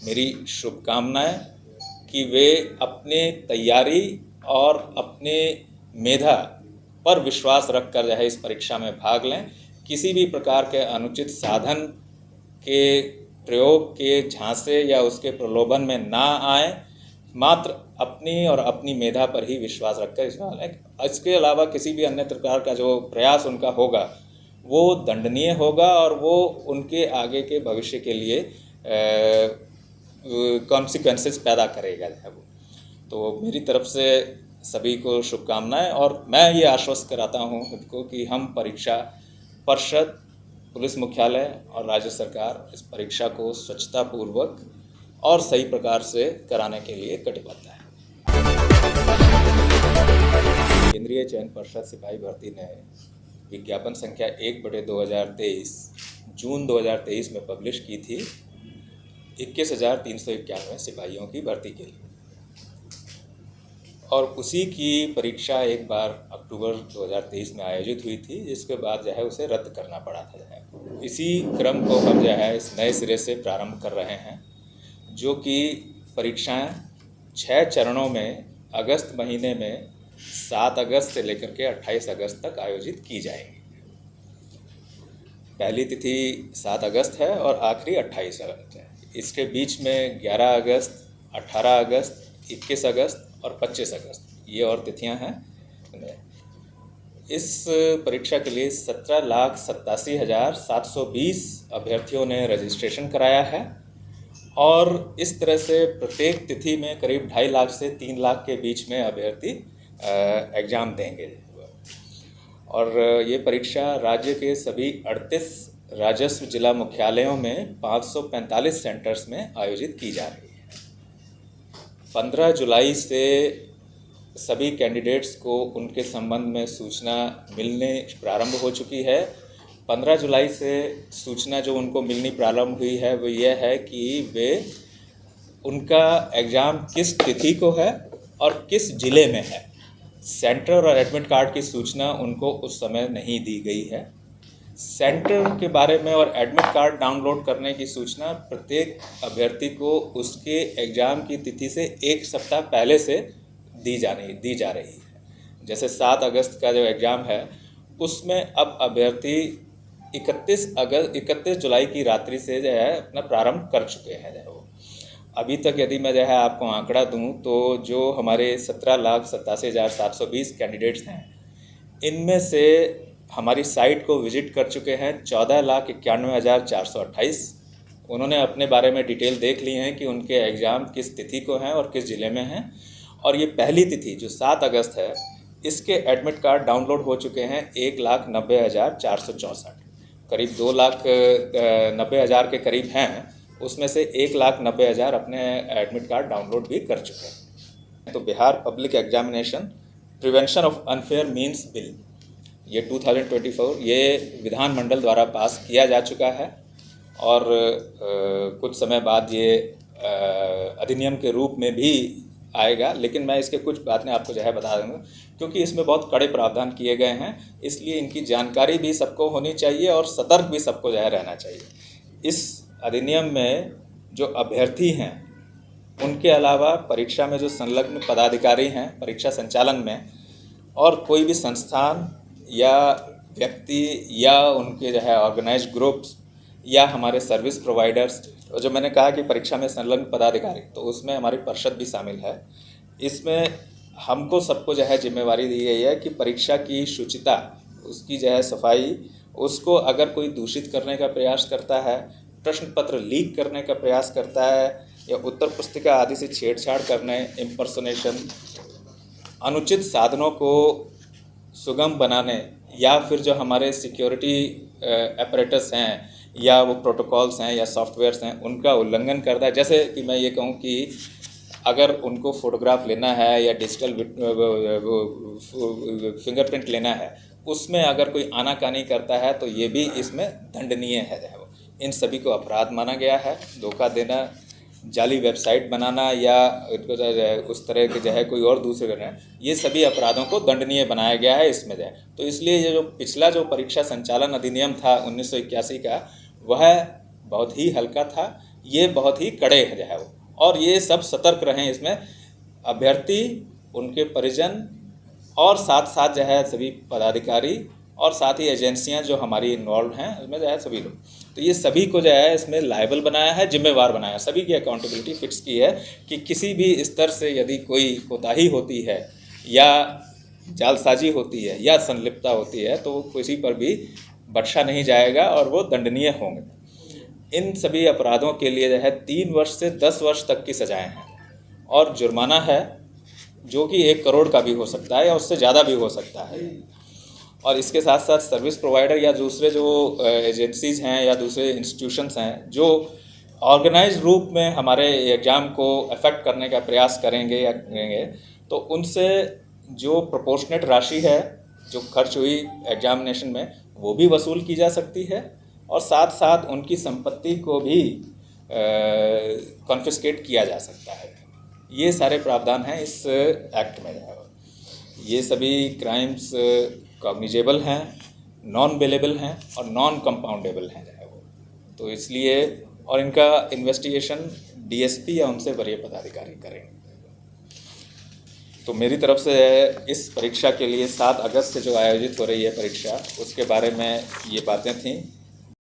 मेरी शुभकामनाएं कि वे अपने तैयारी और अपने मेधा पर विश्वास रख कर जो है इस परीक्षा में भाग लें। किसी भी प्रकार के अनुचित साधन के प्रयोग के झांसे या उसके प्रलोभन में ना आए, मात्र अपनी और अपनी मेधा पर ही विश्वास रखकर इसमें लें। इसके अलावा किसी भी अन्य प्रकार का जो प्रयास उनका होगा वो दंडनीय होगा और वो उनके आगे के भविष्य के लिए कॉन्सिक्वेंसेस पैदा करेगा है वो। तो मेरी तरफ से सभी को शुभकामनाएं, और मैं ये आश्वस्त कराता हूँ खुद को कि हम परीक्षा परिषद, पुलिस मुख्यालय और राज्य सरकार इस परीक्षा को स्वच्छतापूर्वक और सही प्रकार से कराने के लिए कटिबद्ध है। केंद्रीय चयन परिषद सिपाही भर्ती ने विज्ञापन संख्या 1/2023 जून 2023 में पब्लिश की थी 21,391 सिपाहियों की भर्ती के लिए, और उसी की परीक्षा एक बार अक्टूबर 2023 में आयोजित हुई थी, जिसके बाद जो है उसे रद्द करना पड़ा था। जो है इसी क्रम को हम जो है इस नए सिरे से प्रारंभ कर रहे हैं, जो कि परीक्षाएं 6 चरणों में अगस्त महीने में 7 अगस्त से लेकर के 28 अगस्त तक आयोजित की जाएंगी। पहली तिथि 7 अगस्त है और आखिरी 28 अगस्त है। इसके बीच में 11 अगस्त, 18 अगस्त, 21 अगस्त और 25 अगस्त ये और तिथियां हैं। इस परीक्षा के लिए 17,87,720 अभ्यर्थियों ने रजिस्ट्रेशन कराया है, और इस तरह से प्रत्येक तिथि में करीब 2.5 लाख से 3 लाख के बीच में अभ्यर्थी एग्ज़ाम देंगे। और ये परीक्षा राज्य के सभी 38 राजस्व जिला मुख्यालयों में 545 सेंटर्स में आयोजित की जा रही है। 15 जुलाई से सभी कैंडिडेट्स को उनके संबंध में सूचना मिलने प्रारंभ हो चुकी है। 15 जुलाई से सूचना जो उनको मिलनी प्रारंभ हुई है वो यह है कि वे उनका एग्ज़ाम किस तिथि को है और किस ज़िले में है। सेंटर और एडमिट कार्ड की सूचना उनको उस समय नहीं दी गई है। सेंटर के बारे में और एडमिट कार्ड डाउनलोड करने की सूचना प्रत्येक अभ्यर्थी को उसके एग्ज़ाम की तिथि से 1 सप्ताह पहले से दी जा रही है। जैसे 7 अगस्त का जो एग्ज़ाम है उसमें अब अभ्यर्थी 31 जुलाई की रात्रि से जो है अपना प्रारंभ कर चुके हैं। जो अभी तक यदि मैं जो है आपको आंकड़ा दूं तो जो हमारे 17,87,720 कैंडिडेट्स हैं, इनमें से हमारी साइट को विज़िट कर चुके हैं 14,91,428। उन्होंने अपने बारे में डिटेल देख ली हैं कि उनके एग्ज़ाम किस तिथि को हैं और किस ज़िले में हैं। और ये पहली तिथि जो 7 अगस्त है, इसके एडमिट कार्ड डाउनलोड हो चुके हैं 1,90,464। करीब 2,90,000 के करीब हैं, उसमें से 1,90,000 अपने एडमिट कार्ड डाउनलोड भी कर चुके हैं। तो Bihar public examination prevention of unfair means bill ये 2024 ये विधानमंडल द्वारा पास किया जा चुका है, और कुछ समय बाद ये अधिनियम के रूप में भी आएगा। लेकिन मैं इसके कुछ बातें आपको जो है बता दूँगा, क्योंकि इसमें बहुत कड़े प्रावधान किए गए हैं, इसलिए इनकी जानकारी भी सबको होनी चाहिए और सतर्क भी सबको जो है रहना चाहिए। इस अधिनियम में जो अभ्यर्थी हैं उनके अलावा परीक्षा में जो संलग्न पदाधिकारी हैं परीक्षा संचालन में, और कोई भी संस्थान या व्यक्ति या उनके जो है ऑर्गेनाइज्ड ग्रुप्स या हमारे सर्विस प्रोवाइडर्स, जो मैंने कहा कि परीक्षा में संलग्न पदाधिकारी, तो उसमें हमारी परिषद भी शामिल है। इसमें हमको सबको जो है जिम्मेवारी दी गई है कि परीक्षा की शुचिता, उसकी जो है सफाई, उसको अगर कोई दूषित करने का प्रयास करता है, प्रश्न पत्र लीक करने का प्रयास करता है या उत्तर पुस्तिका आदि से छेड़छाड़ करने, इम्पर्सोनेशन, अनुचित साधनों को सुगम बनाने, या फिर जो हमारे सिक्योरिटी एपरेटस हैं या वो प्रोटोकॉल्स हैं या सॉफ्टवेयर्स हैं उनका उल्लंघन करता है। जैसे कि मैं ये कहूँ कि अगर उनको फ़ोटोग्राफ लेना है या डिजिटल फिंगरप्रिंट लेना है, उसमें अगर कोई आनाकानी करता है तो ये भी इसमें दंडनीय है। इन सभी को अपराध माना गया है। धोखा देना, जाली वेबसाइट बनाना या उस तरह के जो है कोई और दूसरे करना, ये सभी अपराधों को दंडनीय बनाया गया है इसमें जो है। तो इसलिए ये जो पिछला जो परीक्षा संचालन अधिनियम था 1981 का, वह बहुत ही हल्का था। ये बहुत ही कड़े हैं जो है वो, और ये सब सतर्क रहें इसमें, अभ्यर्थी, उनके परिजन और साथ साथ जो है सभी पदाधिकारी और साथ ही एजेंसियां जो हमारी इन्वॉल्व हैं उसमें जो है सभी लोग, तो ये सभी को जो है इसमें लायबल बनाया है, जिम्मेवार बनाया है, सभी की अकाउंटेबिलिटी फिक्स की है कि किसी भी स्तर से यदि कोई कोताही होती है या जालसाजी होती है या संलिप्तता होती है तो किसी पर भी बख्शा नहीं जाएगा और वो दंडनीय होंगे। इन सभी अपराधों के लिए जो है 3 वर्ष से 10 वर्ष तक की सजाएं हैं और जुर्माना है जो कि 1 करोड़ का भी हो सकता है या उससे ज़्यादा भी हो सकता है। और इसके साथ साथ सर्विस प्रोवाइडर या दूसरे जो एजेंसीज़ हैं या दूसरे इंस्टीट्यूशंस हैं जो ऑर्गेनाइज रूप में हमारे एग्ज़ाम को अफेक्ट करने का प्रयास करेंगे या करेंगे, तो उनसे जो प्रोपोर्शनेट राशि है जो खर्च हुई एग्जामिनेशन में वो भी वसूल की जा सकती है और साथ साथ उनकी संपत्ति को भी कॉन्फिस्केट किया जा सकता है। ये सारे प्रावधान हैं इस एक्ट में। ये सभी क्राइम्स कॉग्निजेबल हैं, नॉन बेलेबल हैं और नॉन कंपाउंडेबल हैं जो है वो, तो इसलिए और इनका इन्वेस्टिगेशन डीएसपी या उनसे वरीय पदाधिकारी करेंगे। तो मेरी तरफ से इस परीक्षा के लिए 7 अगस्त से जो आयोजित हो रही है परीक्षा, उसके बारे में ये बातें थीं।